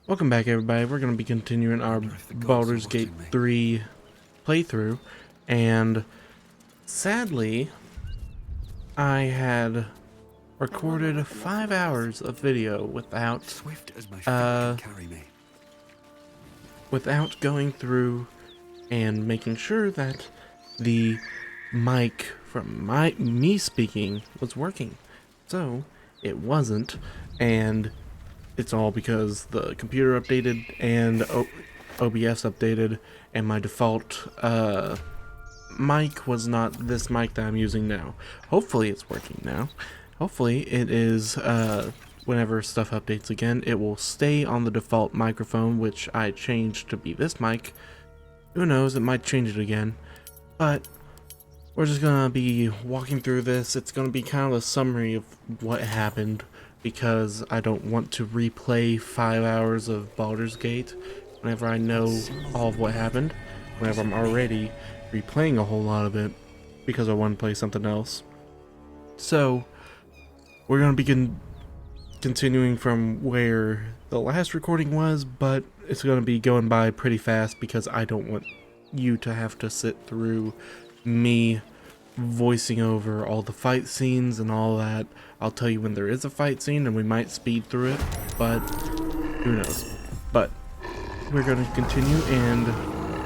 Welcome back, everybody. We're going to be continuing our Baldur's Gate 3 playthrough, and sadly, I had recorded 5 hours of video uh, without going through and making sure that the mic from me speaking was working. So, it wasn't, and it's all because the computer updated and OBS updated, and my default mic was not this mic that I'm using now. Hopefully it's working now. Hopefully it is, whenever stuff updates again, it will stay on the default microphone, which I changed to be this mic. Who knows, it might change it again. But we're just gonna be walking through this. It's gonna be kind of a summary of what happened, because I don't want to replay 5 hours of Baldur's Gate whenever I know all of what happened, whenever I'm already replaying a whole lot of it because I want to play something else. So, we're going to be continuing from where the last recording was, but it's going to be going by pretty fast because I don't want you to have to sit through me voicing over all the fight scenes and all that. I'll tell you when there is a fight scene and we might speed through it, but who knows. But we're going to continue, and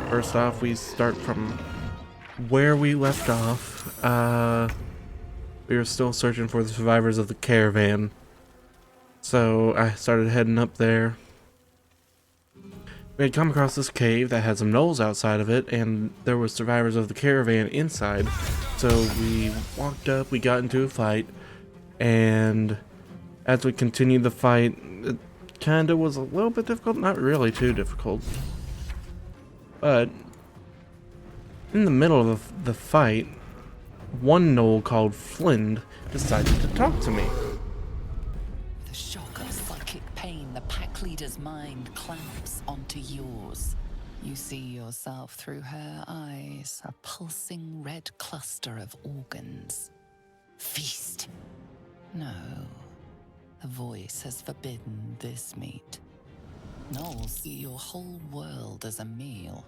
first off we start from where we left off. We were still searching for the survivors of the caravan, so I started heading up there. We had come across this cave that had some gnolls outside of it, and there were survivors of the caravan inside. So we walked up, we got into a fight, and as we continued the fight, it kinda was a little bit difficult, not really too difficult. But in the middle of the fight, one gnoll called Flynn decided to talk to me. The shock of psychic pain, the pack leader's mind clamps onto yours. You see yourself through her eyes, a pulsing red cluster of organs. Feast. No, the voice has forbidden this meat. Gnolls see your whole world as a meal.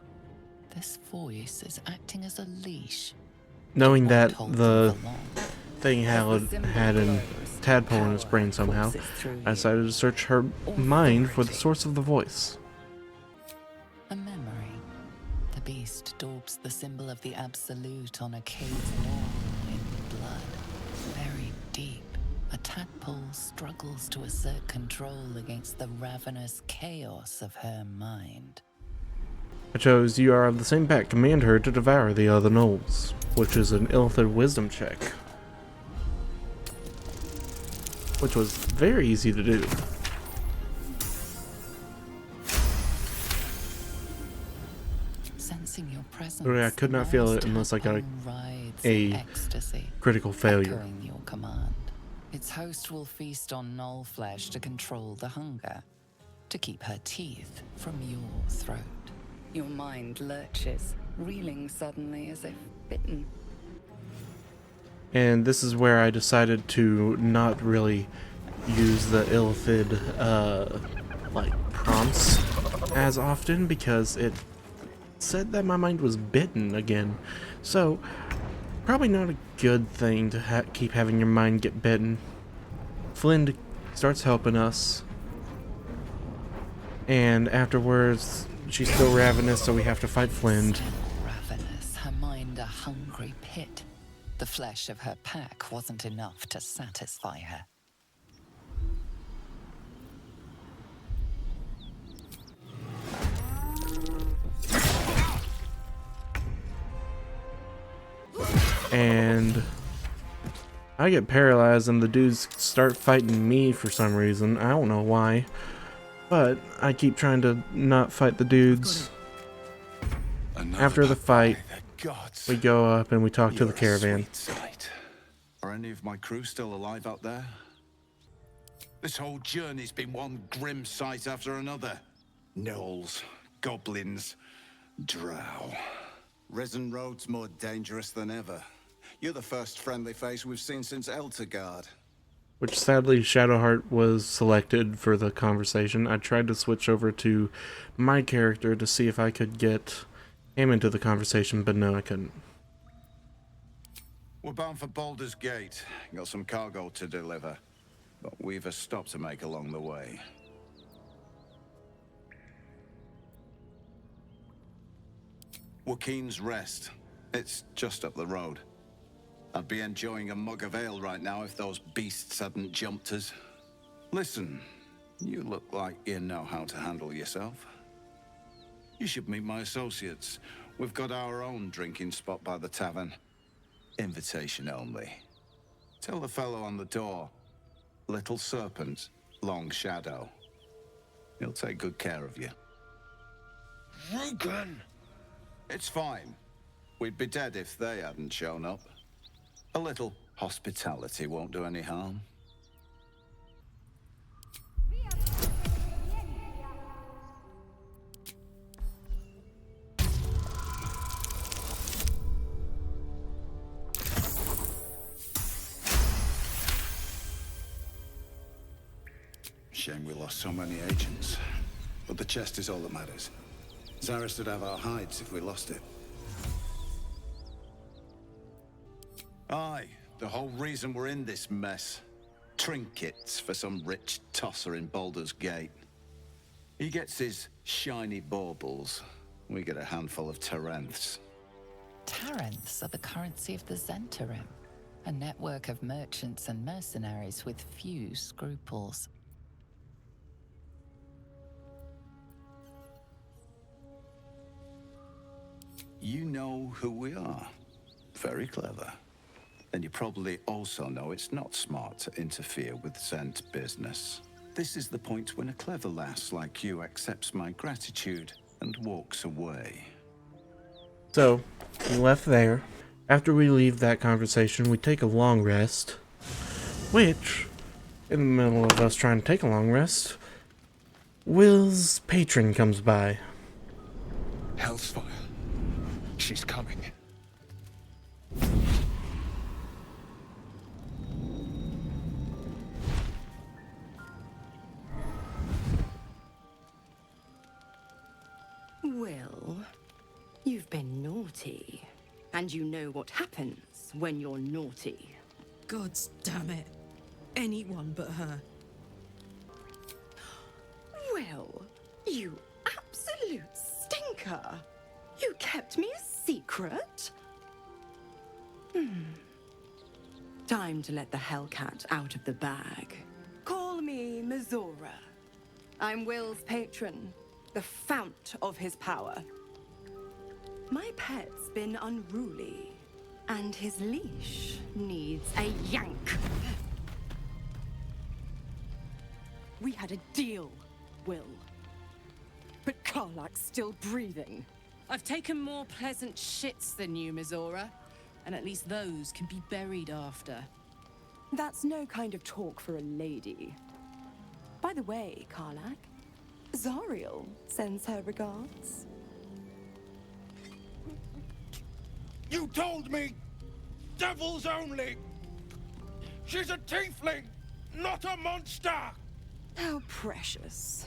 This voice is acting as a leash. Knowing that the thing had a tadpole in its brain somehow, I decided to search her mind for the source of the voice. A memory. The beast daubs the symbol of the Absolute on a cave wall in blood. Very deep, a tadpole struggles to assert control against the ravenous chaos of her mind. I chose you are of the same pack. Command her to devour the other gnolls, which is an illithid wisdom check, which was very easy to do. Sensing your presence, I could not feel it unless I got a critical failure. Your command. Its host will feast on gnoll flesh to control the hunger, to keep her teeth from your throat. Your mind lurches, reeling suddenly as if bitten. And this is where I decided to not really use the illithid prompts as often, because it said that my mind was bitten again. So probably not a good thing to keep having your mind get bitten. Flynn starts helping us, and afterwards she's still ravenous, so we have to fight Flynn. Still ravenous, her mind a hungry pit. The flesh of her pack wasn't enough to satisfy her. And I get paralyzed and the dudes start fighting me for some reason. I don't know why, but I keep trying to not fight the dudes. After the fight, we go up and we talk to the caravan. Are any of my crew still alive out there? This whole journey's been one grim sight after another. Gnolls, goblins, drow. Risen Road's more dangerous than ever. You're the first friendly face we've seen since Eltergard. which sadly Shadowheart was selected for the conversation. I tried to switch over to my character to see if I could get him into the conversation, but no, I couldn't. We're bound for Baldur's Gate. Got some cargo to deliver. But we've a stop to make along the way. Joaquin's Rest. It's just up the road. I'd be enjoying a mug of ale right now if those beasts hadn't jumped us. Listen, you look like you know how to handle yourself. You should meet my associates. We've got our own drinking spot by the tavern. Invitation only. Tell the fellow on the door. Little Serpent, Long Shadow. He'll take good care of you. Rugen! It's fine. We'd be dead if they hadn't shown up. A little hospitality won't do any harm. Shame we lost so many agents. But the chest is all that matters. Zaris would have our hides if we lost it. Aye, the whole reason we're in this mess. Trinkets for some rich tosser in Baldur's Gate. He gets his shiny baubles. We get a handful of Taranths. Taranths are the currency of the Zentarim, a network of merchants and mercenaries with few scruples. You know who we are. Very clever. And you probably also know it's not smart to interfere with Zent business. This is the point when a clever lass like you accepts my gratitude and walks away. So, we left there. After we leave that conversation, we take a long rest. Which, in the middle of us trying to take a long rest, Will's patron comes by. Hellsfire. She's coming. Will, you've been naughty. And you know what happens when you're naughty. Gods damn it. Anyone but her. Will, you absolute stinker. You kept me a secret? Time to let the Hellcat out of the bag. Call me Mizora. I'm Will's patron, the fount of his power. My pet's been unruly, and his leash needs a yank. We had a deal, Will. But Karlak's still breathing. I've taken more pleasant shits than you, Mizora. And at least those can be buried after. That's no kind of talk for a lady. By the way, Karlak, Zariel sends her regards. You told me! Devils only! She's a tiefling, not a monster! How precious.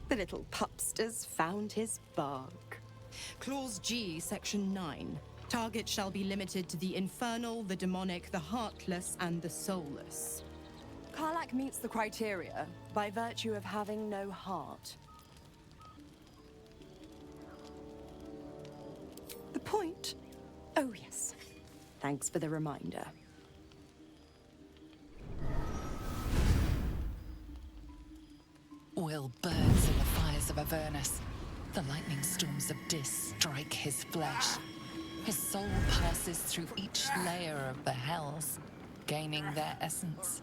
The little pupster's found his bark. Clause G, Section 9. Target shall be limited to the infernal, the demonic, the heartless, and the soulless. Karlak meets the criteria by virtue of having no heart. The point? Oh, yes. Thanks for the reminder. Will burns in the fires of Avernus. The lightning storms of Dis strike his flesh. His soul passes through each layer of the hells, gaining their essence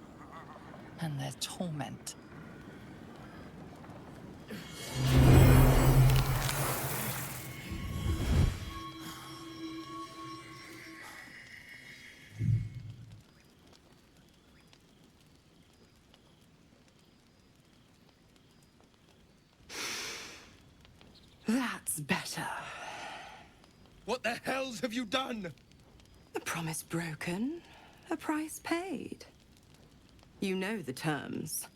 and their torment. That's better. What the hells have you done? A promise broken, a price paid. You know the terms.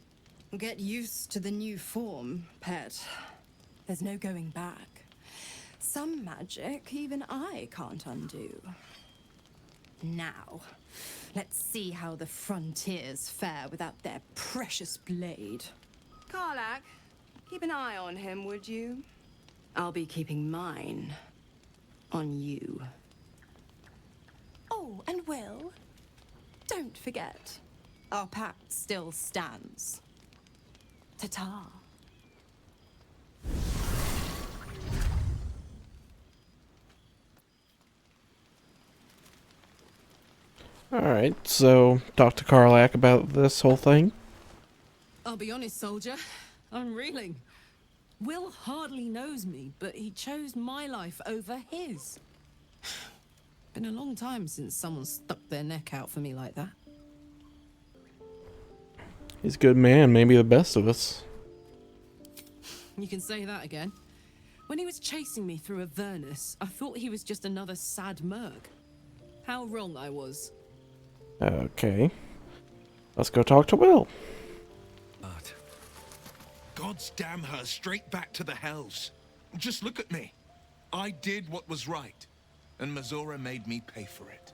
Get used to the new form, pet. There's no going back. Some magic even I can't undo. Now, let's see how the frontiers fare without their precious blade. Karlak, keep an eye on him, would you? I'll be keeping mine on you. Oh, and Will, don't forget, our pact still stands. Ta-ta. Alright, so talk to Karlak about this whole thing. I'll be honest, soldier. I'm reeling. Will hardly knows me, but he chose my life over his. Been a long time since someone stuck their neck out for me like that. He's a good man, maybe the best of us. You can say that again. When he was chasing me through Avernus, I thought he was just another sad merg. How wrong I was. Okay. Let's go talk to Will. But God's damn her straight back to the hells. Just look at me. I did what was right, and Mazora made me pay for it.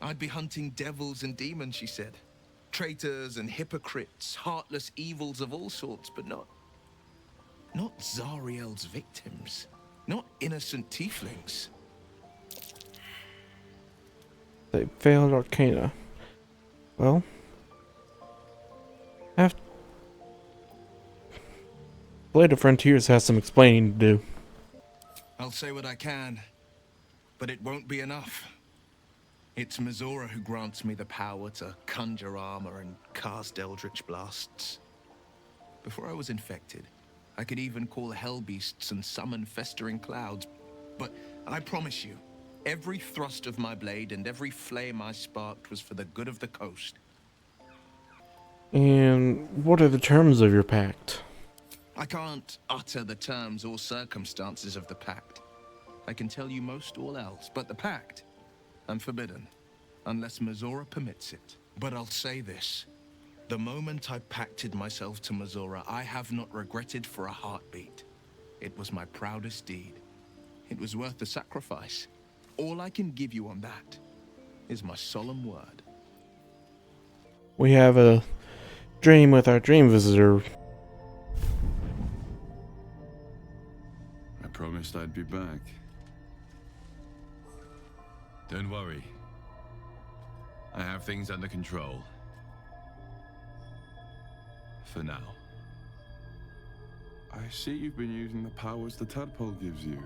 I'd be hunting devils and demons, she said. Traitors and hypocrites, heartless evils of all sorts, but not Zariel's victims. Not innocent tieflings. They failed Arcana. Well, Blade of Frontiers has some explaining to do. I'll say what I can, but it won't be enough. It's Mazora who grants me the power to conjure armor and cast eldritch blasts. Before I was infected, I could even call hell beasts and summon festering clouds. But I promise you, every thrust of my blade and every flame I sparked was for the good of the coast. And what are the terms of your pact? I can't utter the terms or circumstances of the pact. I can tell you most all else, but the pact, I'm forbidden, unless Mazora permits it. But I'll say this. The moment I pacted myself to Mazora, I have not regretted for a heartbeat. It was my proudest deed. It was worth the sacrifice. All I can give you on that is my solemn word. We have a dream with our dream visitor. I promised I'd be back. Don't worry. I have things under control. For now. I see you've been using the powers the tadpole gives you.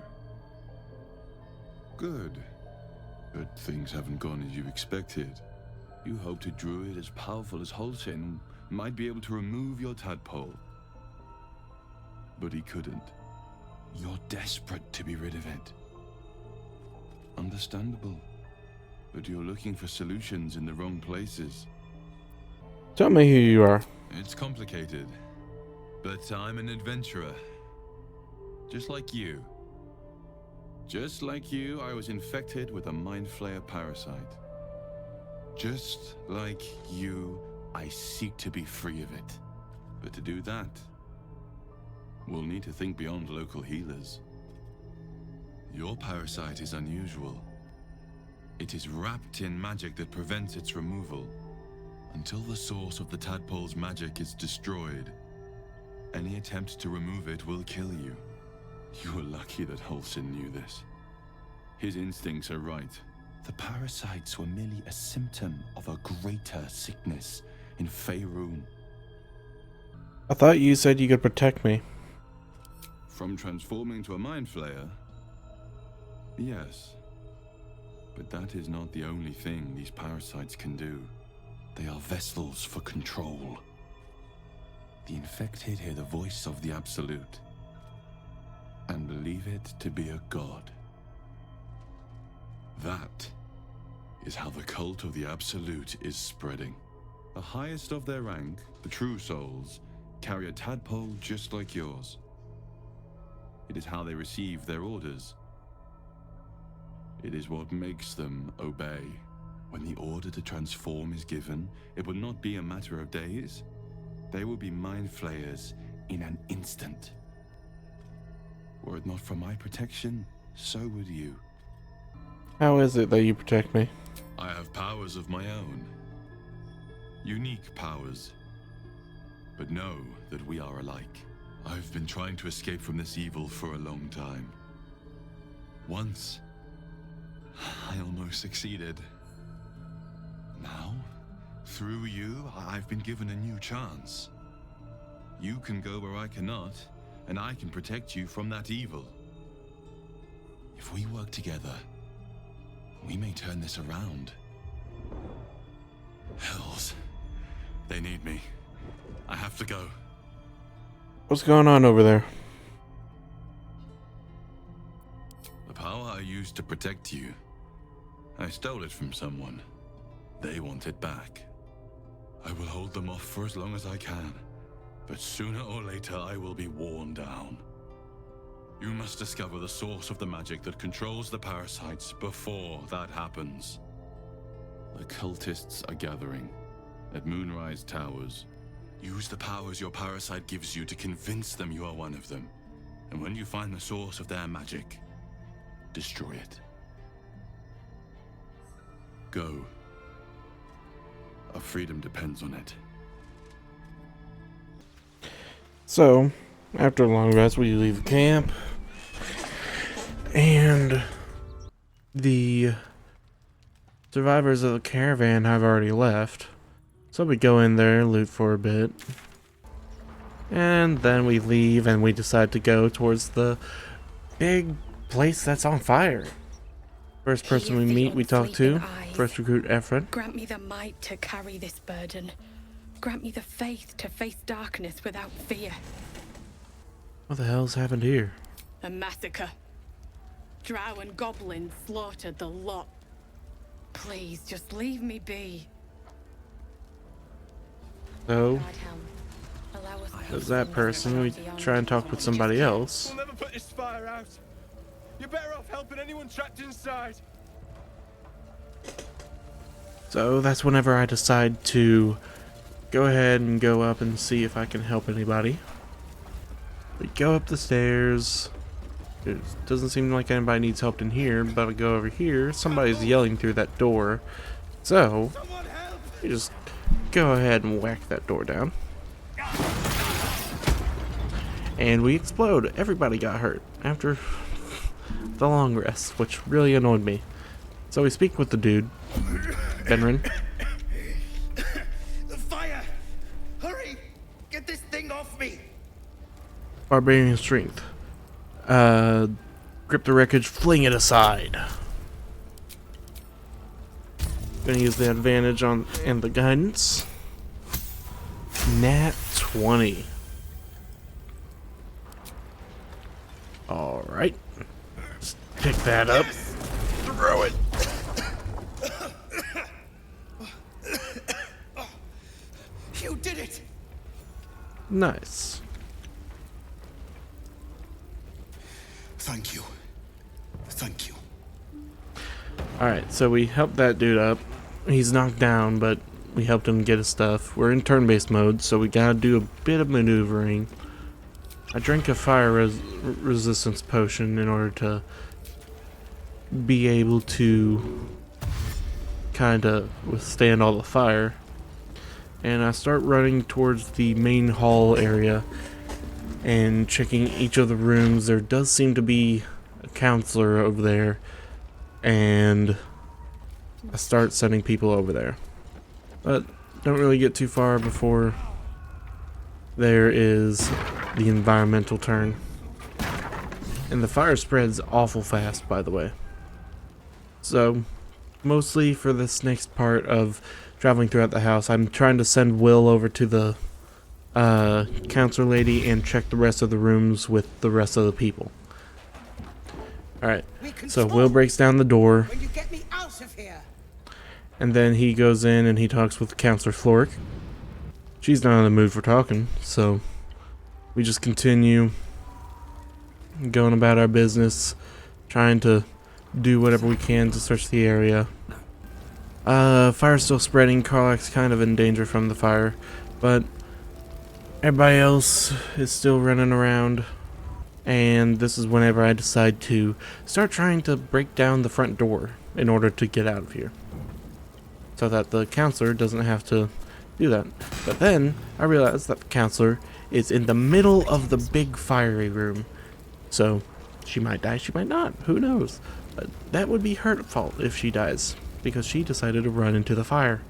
Good. But things haven't gone as you expected. You hoped a druid as powerful as Holsin might be able to remove your tadpole. But he couldn't. You're desperate to be rid of it. Understandable. But you're looking for solutions in the wrong places. Tell me who you are. It's complicated, but I'm an adventurer. Just like you. Just like you, I was infected with a mind flayer parasite. Just like you, I seek to be free of it. But to do that, we'll need to think beyond local healers. Your parasite is unusual. It is wrapped in magic that prevents its removal. Until the source of the tadpole's magic is destroyed, any attempt to remove it will kill you. You were lucky that Holsin knew this. His instincts are right. The parasites were merely a symptom of a greater sickness in Faerun. I thought you said you could protect me. From transforming to a mind flayer? Yes. But that is not the only thing these parasites can do. They are vessels for control. The infected hear the voice of the Absolute and believe it to be a god. That is how the cult of the Absolute is spreading. The highest of their rank, the true souls, carry a tadpole just like yours. It is how they receive their orders. It is what makes them obey. When the order to transform is given, it will not be a matter of days. They will be mind flayers in an instant. Were it not for my protection, so would you. How is it that you protect me? I have powers of my own. Unique powers. But know that we are alike. I've been trying to escape from this evil for a long time. Once, I almost succeeded. Now, through you, I've been given a new chance. You can go where I cannot, and I can protect you from that evil. If we work together, we may turn this around. Hells. They need me. I have to go. What's going on over there? The power I used to protect you, I stole it from someone. They want it back. I will hold them off for as long as I can, but sooner or later I will be worn down. You must discover the source of the magic that controls the parasites before that happens. The cultists are gathering at Moonrise Towers. Use the powers your parasite gives you to convince them you are one of them. And when you find the source of their magic, destroy it. Go. Our freedom depends on it. So, after a long rest, we leave the camp. And the survivors of the caravan have already left. So we go in there, loot for a bit. And then we leave and we decide to go towards the big place that's on fire. First person we meet, we talk to. First recruit, Ephraim. Grant me the might to carry this burden. Grant me the faith to face darkness without fear. What the hell's happened here? A massacre. Drow and goblins slaughtered the lot. Please, just leave me be. So, as that person, we try and talk with somebody else. We'll never put this fire out. You're better off helping anyone trapped inside. So that's whenever I decide to go ahead and go up and see if I can help anybody. We go up the stairs. It doesn't seem like anybody needs help in here, but I go over here. Somebody's yelling through that door. So, we just go ahead and whack that door down. And we explode. Everybody got hurt after the long rest, which really annoyed me. So we speak with the dude, Benrin. The fire! Hurry! Get this thing off me! Barbarian strength. Grip the wreckage, fling it aside. Gonna use the advantage on and the guidance. Nat 20. Alright. Let's pick that up. Throw it. You did it! Nice. Thank you. Thank you. Alright, so we helped that dude up. He's knocked down, but we helped him get his stuff. We're in turn-based mode, so we gotta do a bit of maneuvering. I drank a fire resistance potion in order to be able to kind of withstand all the fire. And I start running towards the main hall area and checking each of the rooms. There does seem to be a counselor over there, and I start sending people over there. But don't really get too far before there is the environmental turn. And the fire spreads awful fast, by the way. So, mostly for this next part of traveling throughout the house, I'm trying to send Will over to the counselor lady and check the rest of the rooms with the rest of the people. Alright, so Will breaks down the door. When you get me out of here. And then he goes in and he talks with Counselor Floric. She's not in the mood for talking, so we just continue going about our business, trying to do whatever we can to search the area. Fire's still spreading. Karlach's kind of in danger from the fire, but everybody else is still running around. And this is whenever I decide to start trying to break down the front door in order to get out of here, so that the counselor doesn't have to do that. But then I realize that the counselor is in the middle of the big fiery room, so she might die, she might not, who knows. But that would be her fault if she dies, because she decided to run into the fire.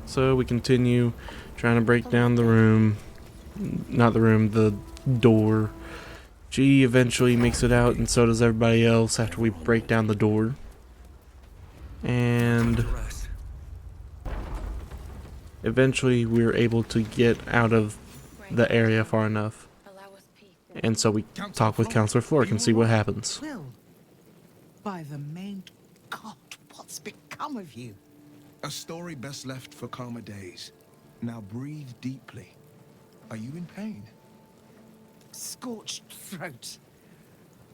So we continue trying to break down the room, not the room, the door. She eventually makes it out, and so does everybody else after we break down the door. And eventually we're able to get out of the area far enough. And so we talk with Counselor Floric and see what happens. Will, by the main God, what's become of you? A story best left for calmer days. Now breathe deeply. Are you in pain? Scorched throat.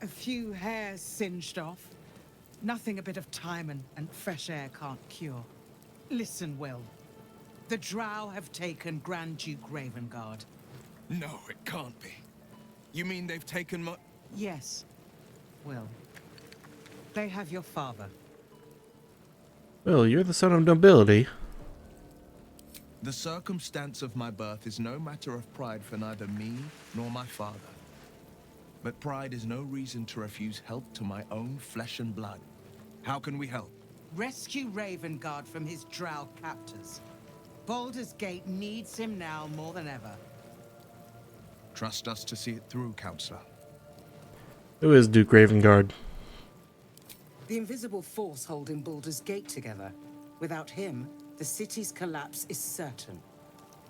A few hairs singed off. Nothing a bit of time and fresh air can't cure. Listen, Will. The Drow have taken Grand Duke Ravengard. No, it can't be. You mean they've taken my... Yes, Will. They have your father. Well, you're the son of nobility. The circumstance of my birth is no matter of pride for neither me nor my father. But pride is no reason to refuse help to my own flesh and blood. How can we help? Rescue Ravengard from his Drow captors. Baldur's Gate needs him now more than ever. Trust us to see it through, Counselor. Who is Duke Ravengard? The invisible force holding Baldur's Gate together. Without him, the city's collapse is certain.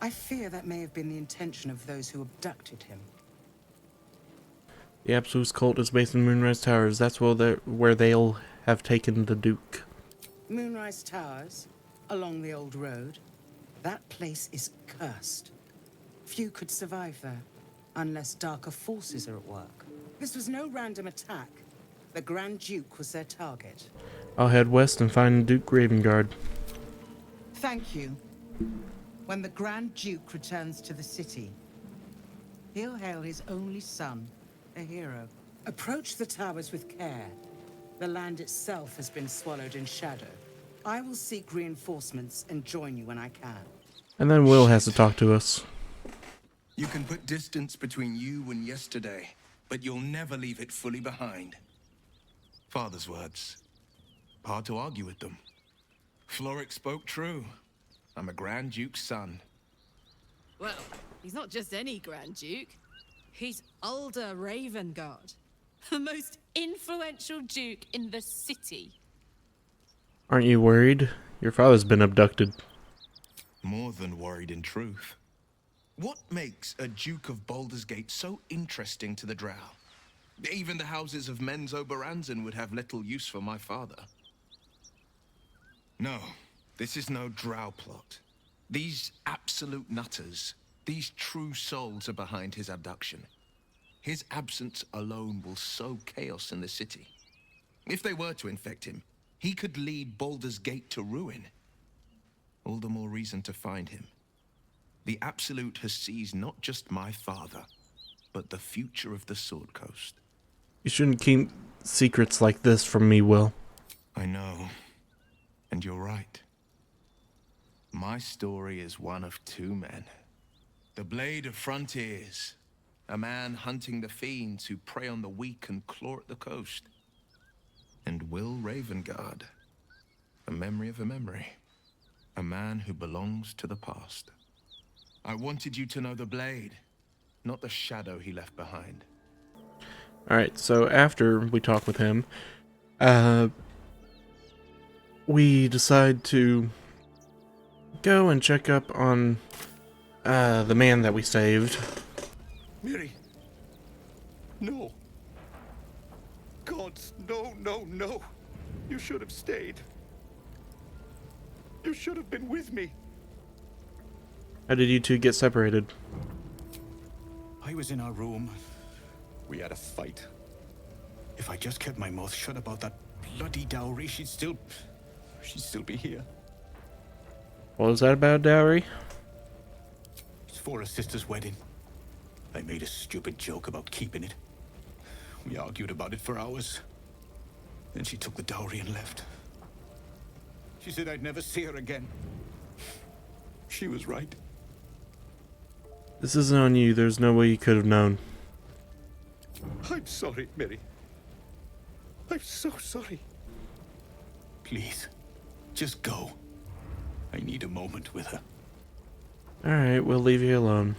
I fear that may have been the intention of those who abducted him. The Absolute's cult is based in Moonrise Towers. That's where they'll have taken the Duke. Moonrise Towers, along the old road. That place is cursed. Few could survive there, unless darker forces are at work. This was no random attack. The Grand Duke was their target. I'll head west and find Duke Ravengard. Thank you. When the Grand Duke returns to the city, he'll hail his only son, a hero. Approach the towers with care. The land itself has been swallowed in shadow. I will seek reinforcements and join you when I can. And then Will has to talk to us. You can put distance between you and yesterday, but you'll never leave it fully behind. Father's words. Hard to argue with them. Floric spoke true. I'm a Grand Duke's son. Well, he's not just any Grand Duke. He's Baldur Ravengard, the most influential duke in the city. Aren't you worried? Your father's been abducted. More than worried in truth. What makes a Duke of Baldur's Gate so interesting to the Drow? Even the houses of Men's Oberanzen would have little use for my father. No, this is no Drow plot. These absolute nutters, these true souls are behind his abduction. His absence alone will sow chaos in the city. If they were to infect him, he could lead Baldur's Gate to ruin. All the more reason to find him. The Absolute has seized not just my father, but the future of the Sword Coast. You shouldn't keep secrets like this from me, Will. I know. And you're right. My story is one of two men. The Blade of Frontiers. A man hunting the fiends who prey on the weak and claw at the coast. And Will Ravengard. A memory of a memory. A man who belongs to the past. I wanted you to know the Blade, not the shadow he left behind. Alright, so after we talk with him, we decide to go and check up on the man that we saved. Miri. No. God, no, no, no. You should have stayed. You should have been with me. How did you two get separated? I was in our room. We had a fight. If I just kept my mouth shut about that bloody dowry, she'd still she'd still be here. What was that about, dowry? It's for her sister's wedding. I made a stupid joke about keeping it. We argued about it for hours. Then she took the dowry and left. She said I'd never see her again. She was right. This isn't on you. There's no way you could have known. I'm sorry, Mary. I'm so sorry. Please, just go. I need a moment with her. Alright, we'll leave you alone.